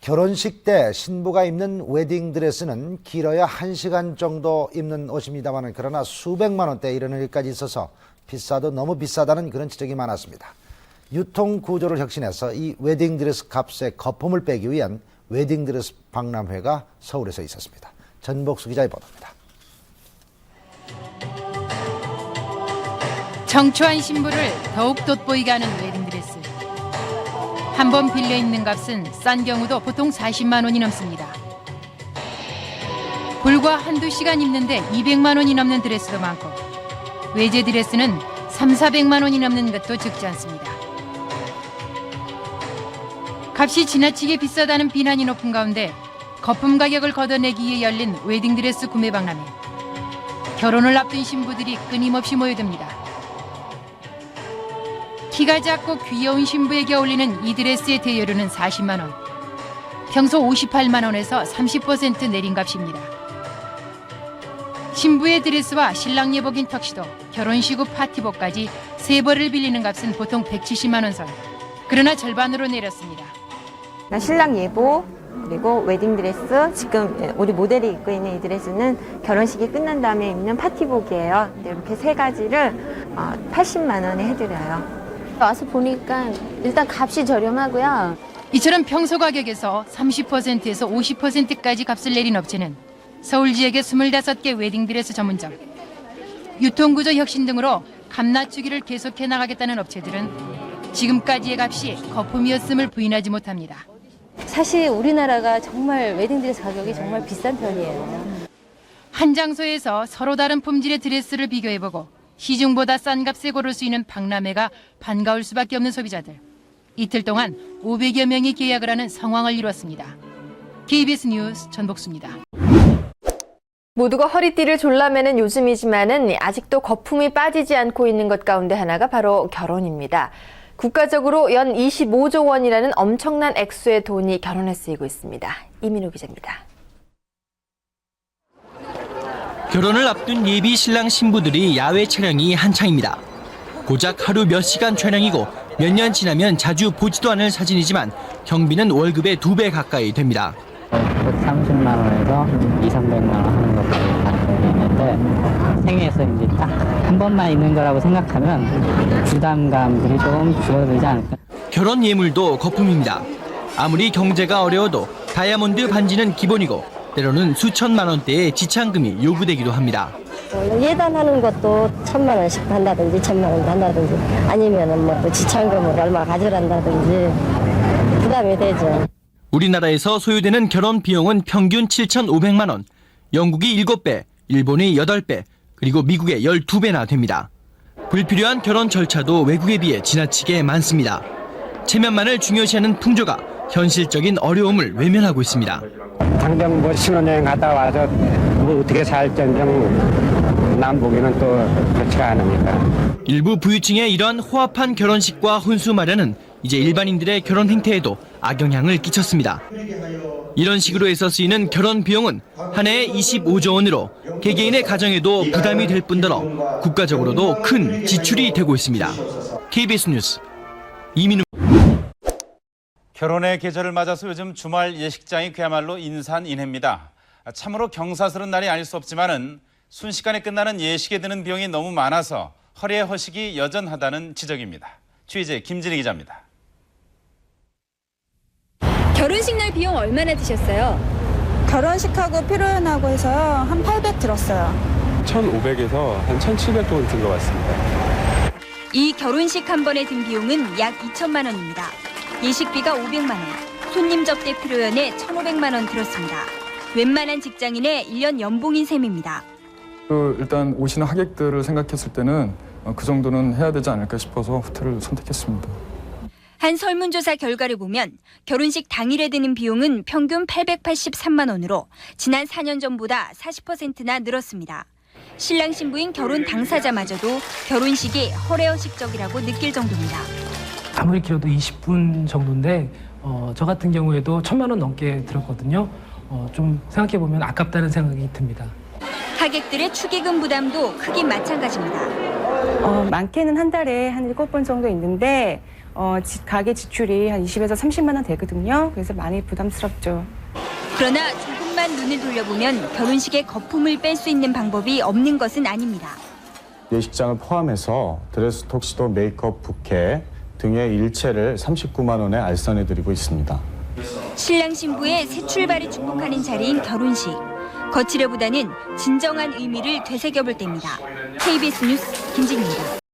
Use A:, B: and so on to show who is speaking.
A: 결혼식 때 신부가 입는 웨딩드레스는 길어야 1시간 정도 입는 옷입니다만 그러나 수백만 원대에 이르는 일까지 있어서 비싸도 너무 비싸다는 그런 지적이 많았습니다. 유통구조를 혁신해서 이 웨딩드레스 값에 거품을 빼기 위한 웨딩드레스 박람회가 서울에서 있었습니다. 전복수 기자의 보도입니다.
B: 청초한 신부를 더욱 돋보이게 하는 웨딩드레스. 한 번 빌려 입는 값은 싼 경우도 보통 40만 원이 넘습니다. 불과 한두 시간 입는데 200만 원이 넘는 드레스도 많고 외제 드레스는 300~400만 원이 넘는 것도 적지 않습니다. 값이 지나치게 비싸다는 비난이 높은 가운데 거품 가격을 걷어내기 위해 열린 웨딩드레스 구매 박람회. 결혼을 앞둔 신부들이 끊임없이 모여듭니다. 키가 작고 귀여운 신부에게 어울리는 이 드레스의 대여료는 40만 원. 평소 58만 원에서 30% 내린 값입니다. 신부의 드레스와 신랑 예복인 턱시도, 결혼식 후 파티복까지 세 벌을 빌리는 값은 보통 170만 원 선. 그러나 절반으로 내렸습니다.
C: 신랑 예복 그리고 웨딩드레스, 지금 우리 모델이 입고 있는 이 드레스는 결혼식이 끝난 다음에 입는 파티복이에요. 이렇게 세 가지를 80만 원에 해드려요.
D: 와서 보니까 일단 값이 저렴하고요.
B: 이처럼 평소 가격에서 30%에서 50%까지 값을 내린 업체는 서울 지역의 25개 웨딩드레스 전문점, 유통구조 혁신 등으로 값 낮추기를 계속해 나가겠다는 업체들은 지금까지의 값이 거품이었음을 부인하지 못합니다.
D: 사실 우리나라가 정말 웨딩드레스 가격이 정말 비싼 편이에요.
B: 한 장소에서 서로 다른 품질의 드레스를 비교해보고 시중보다 싼 값에 고를 수 있는 박람회가 반가울 수밖에 없는 소비자들. 이틀 동안 500여 명이 계약을 하는 상황을 이뤘습니다. KBS 뉴스 전복수입니다.
E: 모두가 허리띠를 졸라매는 요즘이지만은 아직도 거품이 빠지지 않고 있는 것 가운데 하나가 바로 결혼입니다. 국가적으로 연 25조 원이라는 엄청난 액수의 돈이 결혼에 쓰이고 있습니다. 이민우 기자입니다.
F: 결혼을 앞둔 예비 신랑 신부들이 야외 촬영이 한창입니다. 고작 하루 몇 시간 촬영이고 몇 년 지나면 자주 보지도 않을 사진이지만 경비는 월급의 2배 가까이 됩니다.
G: 130만 원에서 200~300만 원 하는 것까지 가능이 있는데 생애에서 이제 딱 한 번만 있는 거라고 생각하면 부담감들이 조금 줄어들지 않을까. 결혼 예물도 거품입니다. 아무리 경제가 어려워도 다이아몬드 반지는 기본이고 때로는 수천만 원대의 지참금이 요구되기도 합니다.
H: 예단하는 것도 1,000만 원씩 한다든지 1,000만 원 한다든지 아니면은 뭐 또 지참금을 얼마 가져간다든지 부담이 되죠.
F: 우리나라에서 소요되는 결혼 비용은 평균 7,500만 원, 영국이 7배, 일본이 8배, 그리고 미국의 12배나 됩니다. 불필요한 결혼 절차도 외국에 비해 지나치게 많습니다. 체면만을 중요시하는 풍조가 현실적인 어려움을 외면하고 있습니다.
G: 당장 뭐 신혼여행 갔다 와서 뭐 어떻게 살전정 남 보기는 또 그렇지가 않으니까.
F: 일부 부유층의 이런 호합한 결혼식과 혼수 마련은 이제 일반인들의 결혼 행태에도 악영향을 끼쳤습니다. 이런 식으로 해서 쓰이는 결혼 비용은 한 해에 25조 원으로 개개인의 가정에도 부담이 될 뿐더러 국가적으로도 큰 지출이 되고 있습니다. KBS 뉴스 이민우.
I: 결혼의 계절을 맞아서 요즘 주말 예식장이 그야말로 인산인해입니다. 참으로 경사스러운 날이 아닐 수 없지만은 순식간에 끝나는 예식에 드는 비용이 너무 많아서 허리의 허식이 여전하다는 지적입니다. 취재 김진희 기자입니다.
J: 결혼식 날 비용 얼마나 드셨어요?
K: 결혼식하고 피로연하고 해서요. 한 800 들었어요.
L: 1,500에서 한 1,700 정도 든 것 같습니다.
J: 이 결혼식 한 번에 든 비용은 약 2천만 원입니다. 예식비가 500만 원, 손님 접대 피로연에 1,500만 원 들었습니다. 웬만한 직장인의 1년 연봉인 셈입니다.
L: 일단 오시는 하객들을 생각했을 때는 그 정도는 해야 되지 않을까 싶어서 호텔을 선택했습니다.
J: 한 설문조사 결과를 보면 결혼식 당일에 드는 비용은 평균 883만 원으로 지난 4년 전보다 40%나 늘었습니다. 신랑 신부인 결혼 당사자마저도 결혼식이 허례허식적이라고 느낄 정도입니다.
M: 아무리 길어도 20분 정도인데 저 같은 경우에도 1,000만 원 넘게 들었거든요. 좀 생각해보면 아깝다는 생각이 듭니다.
J: 하객들의 축의금 부담도 크긴 마찬가지입니다.
C: 많게는 한 달에 한 7번 정도 있는데
K: 가계 지출이 한 20에서 30만 원 되거든요. 그래서 많이 부담스럽죠.
J: 그러나 조금만 눈을 돌려보면 결혼식에 거품을 뺄 수 있는 방법이 없는 것은 아닙니다.
N: 예식장을 포함해서 드레스, 톡시도, 메이크업, 부케 등의 일체를 39만 원에 알선해드리고 있습니다.
J: 신랑 신부의 새 출발을 축복하는 자리인 결혼식. 거칠애보다는 진정한 의미를 되새겨볼 때입니다. KBS 뉴스 김진입니다.